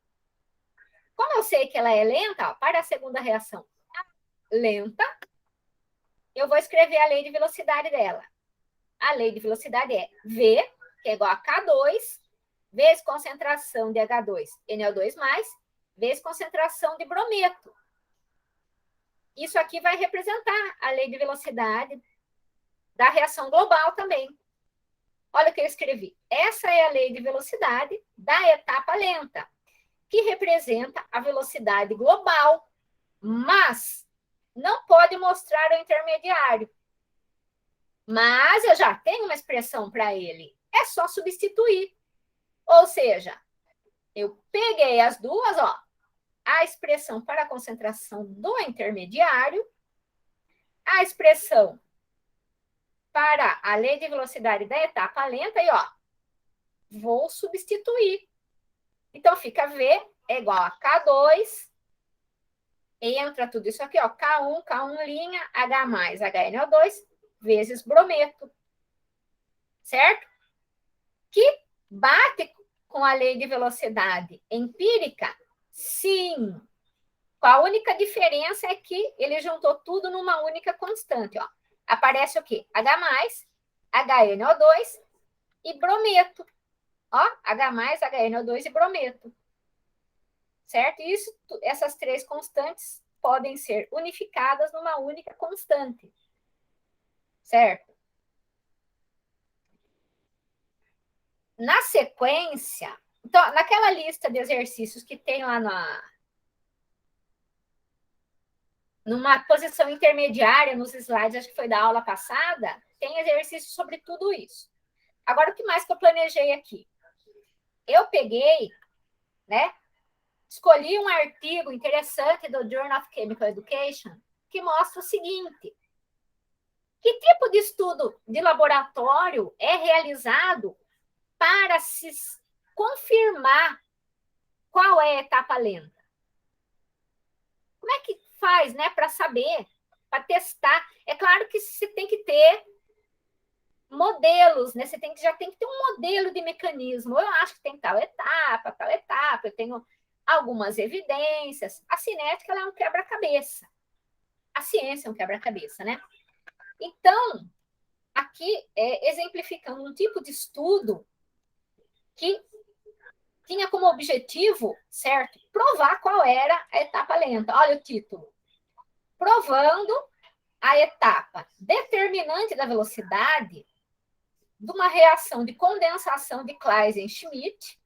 Como eu sei que ela é lenta, ó, para a segunda reação lenta, eu vou escrever a lei de velocidade dela. A lei de velocidade é V, que é igual a K2, vezes concentração de H2NO2+, vezes concentração de brometo. Isso aqui vai representar a lei de velocidade da reação global também. Olha o que eu escrevi. Essa é a lei de velocidade da etapa lenta, que representa a velocidade global, mas não pode mostrar o intermediário. Mas eu já tenho uma expressão para ele. É só substituir. Ou seja, eu peguei as duas, ó, a expressão para a concentração do intermediário, a expressão para a lei de velocidade da etapa lenta e, ó, vou substituir. Então, fica V é igual a K2, e entra tudo isso aqui, ó, K1, K1', H+, HNO2, vezes brometo. Certo? Que bate com a lei de velocidade empírica? Sim. A única diferença é que ele juntou tudo numa única constante, ó. Aparece o quê? H+, HNO2 e brometo. Ó, H+, HNO2 e brometo. Certo? Isso, essas três constantes podem ser unificadas numa única constante. Certo? Na sequência, então, naquela lista de exercícios que tem lá numa posição intermediária nos slides, acho que foi da aula passada, tem exercício sobre tudo isso. Agora, o que mais que eu planejei aqui? Eu peguei, né, escolhi um artigo interessante do Journal of Chemical Education que mostra o seguinte: que tipo de estudo de laboratório é realizado para se confirmar qual é a etapa lenta? Como é que faz, né, para saber, para testar? É claro que você tem que ter modelos, né? Você já tem que ter um modelo de mecanismo. Eu acho que tem tal etapa, eu tenho algumas evidências. A cinética ela é um quebra-cabeça. A ciência é um quebra-cabeça, né? Então, aqui exemplificando um tipo de estudo que tinha como objetivo, certo, provar qual era a etapa lenta. Olha o título. Provando a etapa determinante da velocidade de uma reação de condensação de Claisen-Schmidt,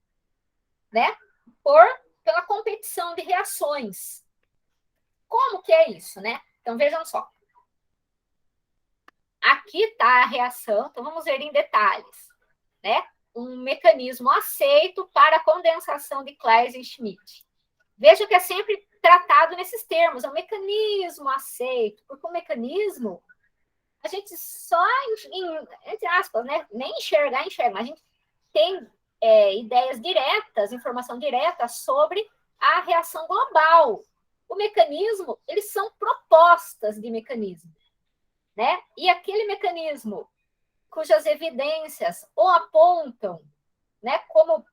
né, pela competição de reações. Como que é isso, né? Então, vejam só. Aqui está a reação, então vamos ver em detalhes, né? Um mecanismo aceito para a condensação de Claisen-Schmidt. Veja que é sempre tratado nesses termos, é um mecanismo aceito, porque o mecanismo, a gente só, entre aspas, né? Nem enxerga, mas a gente tem ideias diretas, informação direta sobre a reação global. O mecanismo, eles são propostas de mecanismo, né? E aquele mecanismo cujas evidências o apontam, né, como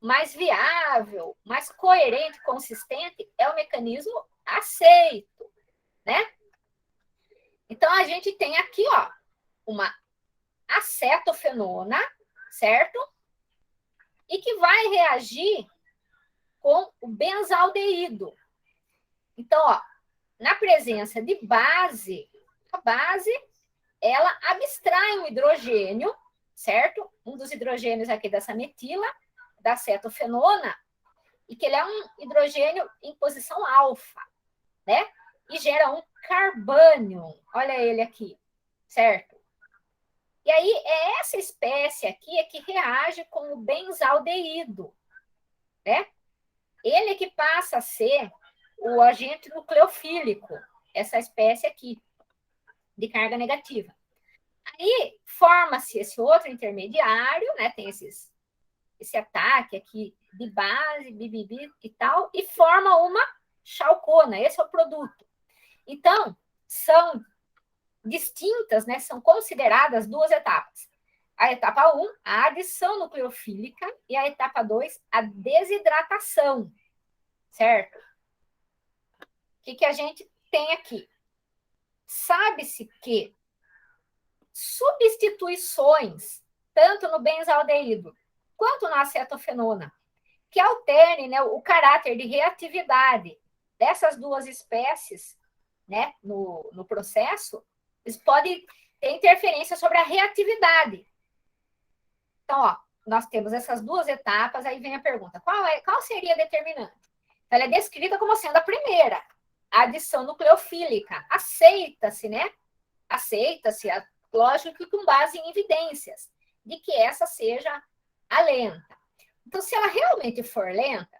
mais viável, mais coerente, consistente, é o mecanismo aceito, né? Então, a gente tem aqui, ó, uma acetofenona, certo? E que vai reagir com o benzaldeído. Então, ó, na presença de base, a base, ela abstrai um hidrogênio, certo? Um dos hidrogênios aqui dessa metila, da acetofenona, e que ele é um hidrogênio em posição alfa, né? E gera um carbânion. Olha ele aqui, certo? E aí, é essa espécie aqui é que reage com o benzaldeído, né? Ele que passa a ser o agente nucleofílico, essa espécie aqui, de carga negativa. Aí, forma-se esse outro intermediário, né? Tem esse ataque aqui de base, bibibi e tal, e forma uma chalcona, esse é o produto. Então, são distintas, né? São consideradas duas etapas. A etapa 1, a adição nucleofílica, e a etapa 2, a desidratação, certo? O que a gente tem aqui? Sabe-se que substituições, tanto no benzaldeído quanto na acetofenona, que alternem, né, o caráter de reatividade dessas duas espécies, né, no processo, eles podem ter interferência sobre a reatividade. Então, ó, nós temos essas duas etapas, aí vem a pergunta, qual seria a determinante? Ela é descrita como sendo a primeira, a adição nucleofílica. Aceita-se, né? Aceita-se, lógico que com base em evidências, de que essa seja a lenta. Então, se ela realmente for lenta,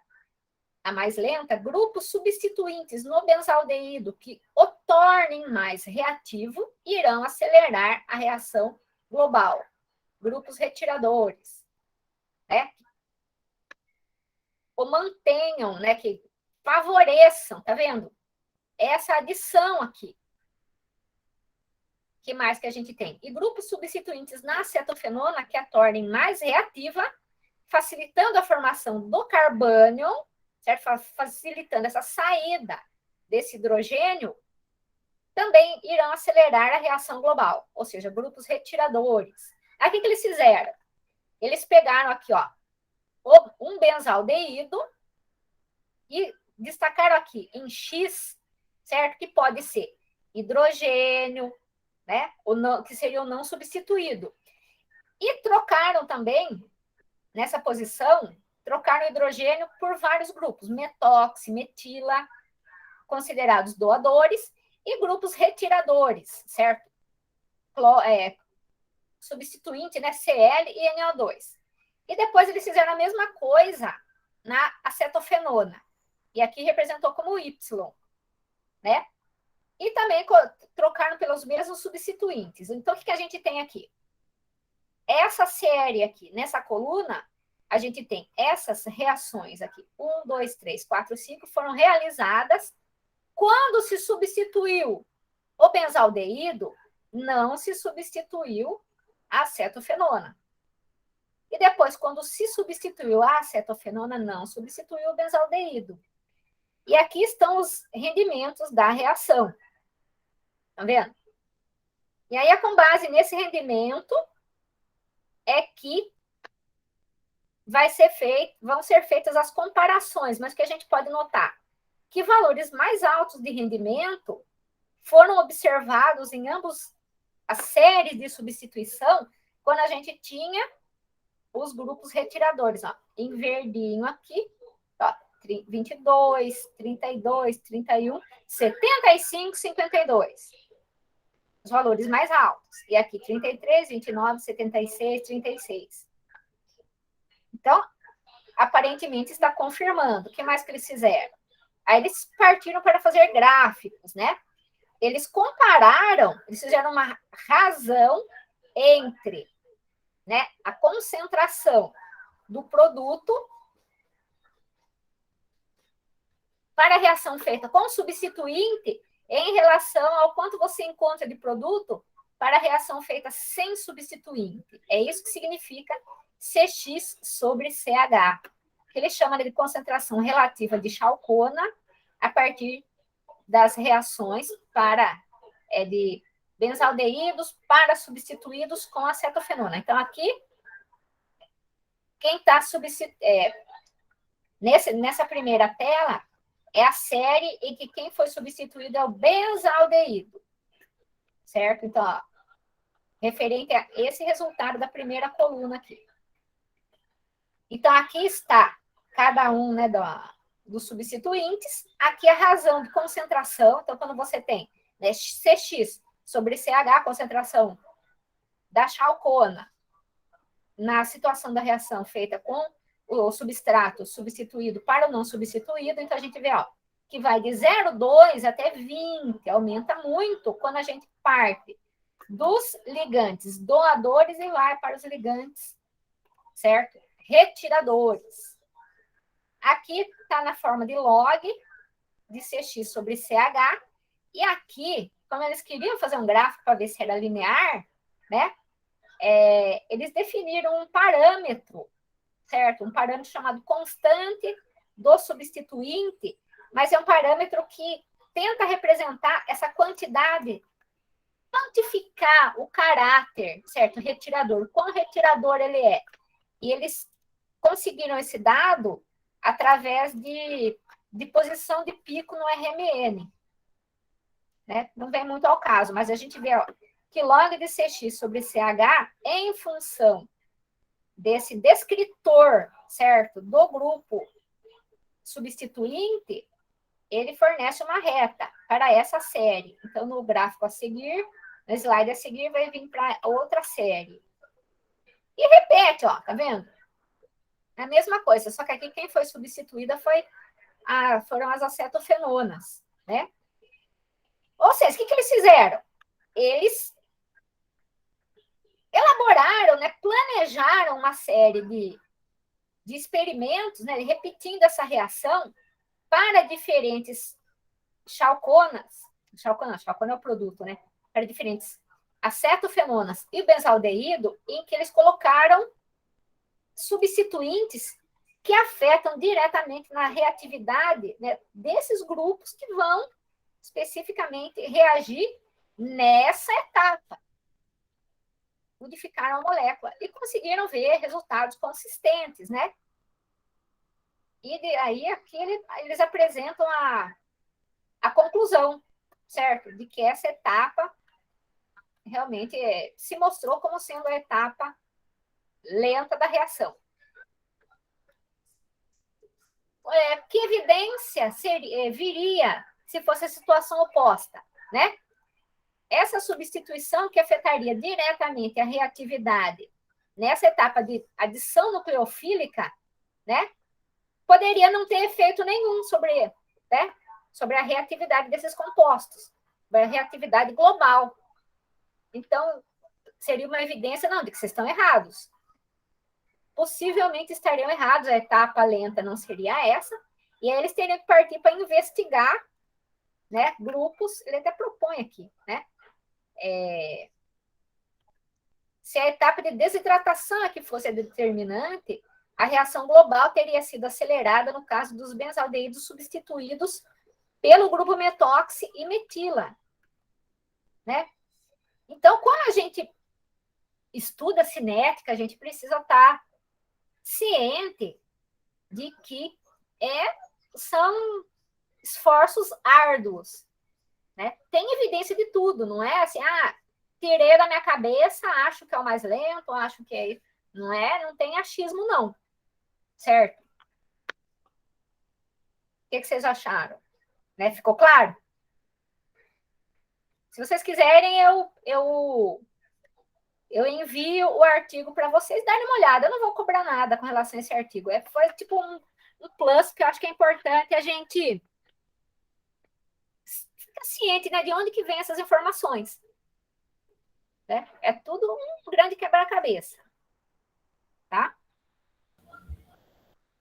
a mais lenta, grupos substituintes no benzaldeído que o tornem mais reativo irão acelerar a reação global. Grupos retiradores, né? Ou mantenham, né? Que favoreçam, tá vendo? Essa adição aqui. O que mais que a gente tem? E grupos substituintes na acetofenona que a tornem mais reativa, facilitando a formação do carbânion, certo? Facilitando essa saída desse hidrogênio, também irão acelerar a reação global, ou seja, grupos retiradores. Aí o que eles fizeram? Eles pegaram aqui, ó, um benzaldeído e destacaram aqui em X, certo? Que pode ser hidrogênio, né? Ou não, que seria o não substituído. E trocaram também, nessa posição, trocaram o hidrogênio por vários grupos, metóxi, metila, considerados doadores, e grupos retiradores, certo? Substituinte, né? Cl e NO2. E depois eles fizeram a mesma coisa na acetofenona. E aqui representou como Y, né? E também trocaram pelos mesmos substituintes. Então, o que a gente tem aqui? Essa série aqui, nessa coluna, a gente tem essas reações aqui. 1, 2, 3, 4, 5 foram realizadas quando se substituiu o benzaldeído, não se substituiu a acetofenona. E depois, quando se substituiu a acetofenona, não substituiu o benzaldeído. E aqui estão os rendimentos da reação. Tá vendo? E aí, com base nesse rendimento, é que vão ser feitas as comparações, mas que a gente pode notar que valores mais altos de rendimento foram observados em ambos as séries de substituição, quando a gente tinha os grupos retiradores, ó, em verdinho aqui, ó, 22, 32, 31, 75, 52. Os valores mais altos. E aqui 33, 29, 76, 36. Então, aparentemente está confirmando. O que mais que eles fizeram? Aí eles partiram para fazer gráficos, né? Eles compararam, eles fizeram uma razão entre, né, a concentração do produto para a reação feita com substituinte em relação ao quanto você encontra de produto para a reação feita sem substituinte. É isso que significa CX sobre CH, que ele chama de concentração relativa de chalcona a partir das reações de benzaldeídos para substituídos com acetofenona. Então, aqui, quem está nessa primeira tela é a série em que quem foi substituído é o benzaldeído, certo? Então, ó, referente a esse resultado da primeira coluna aqui. Então, aqui está cada um, né, dos substituintes. Aqui a razão de concentração. Então, quando você tem, né, CX sobre CH, concentração da chalcona, na situação da reação feita com o substrato substituído para o não substituído, então a gente vê, ó, que vai de 0,2 até 20, aumenta muito quando a gente parte dos ligantes doadores e vai para os ligantes, certo? Retiradores. Aqui está na forma de log de CX sobre CH, e aqui, como eles queriam fazer um gráfico para ver se era linear, né? Eles definiram um parâmetro, certo? Um parâmetro chamado constante do substituinte, mas é um parâmetro que tenta representar essa quantidade, quantificar o caráter, certo? Retirador, quão retirador ele é. E eles conseguiram esse dado através de posição de pico no RMN. Né? Não vem muito ao caso, mas a gente vê, ó, que log de CX sobre CH, em função desse descritor, certo, do grupo substituinte, ele fornece uma reta para essa série. Então, no gráfico a seguir, no slide a seguir, vai vir para outra série. E repete, ó, tá vendo? É a mesma coisa, só que aqui quem foi substituída foram as acetofenonas, né? Ou seja, o que eles fizeram? Eles elaboraram, né, planejaram uma série de experimentos, né, repetindo essa reação para diferentes chalcona é o produto, né, para diferentes acetofenonas e benzaldeído, em que eles colocaram substituintes que afetam diretamente na reatividade, né, desses grupos que vão especificamente reagir nessa etapa. Modificaram a molécula e conseguiram ver resultados consistentes, né? E aí aqui eles apresentam a conclusão, certo? De que essa etapa realmente se mostrou como sendo a etapa lenta da reação. Que evidência viria se fosse a situação oposta, né? Essa substituição que afetaria diretamente a reatividade nessa etapa de adição nucleofílica, né, poderia não ter efeito nenhum sobre a reatividade desses compostos, sobre a reatividade global. Então, seria uma evidência, não, de que vocês estão errados. Possivelmente estariam errados, a etapa lenta não seria essa, e aí eles teriam que partir para investigar, né, grupos, ele até propõe aqui, né, se a etapa de desidratação é que fosse a determinante, a reação global teria sido acelerada no caso dos benzaldeídos substituídos pelo grupo metoxi e metila, né? Então, quando a gente estuda cinética, a gente precisa estar ciente de que são esforços árduos, né? Tem evidência de tudo, não é assim, tirei da minha cabeça, acho que é o mais lento, acho que é isso. Não tem achismo, não. Certo? que vocês acharam? Né? Ficou claro? Se vocês quiserem, eu envio o artigo para vocês darem uma olhada. Eu não vou cobrar nada com relação a esse artigo. Foi tipo um plus que eu acho que é importante a gente ficar ciente, né, de onde que vem essas informações. Né? É tudo um grande quebra-cabeça. Tá?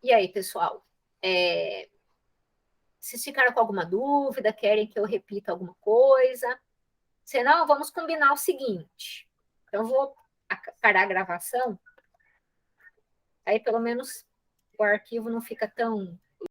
E aí, pessoal? Vocês ficaram com alguma dúvida? Querem que eu repita alguma coisa? Senão, vamos combinar o seguinte. Então, eu vou parar a gravação. Aí, pelo menos, o arquivo não fica tão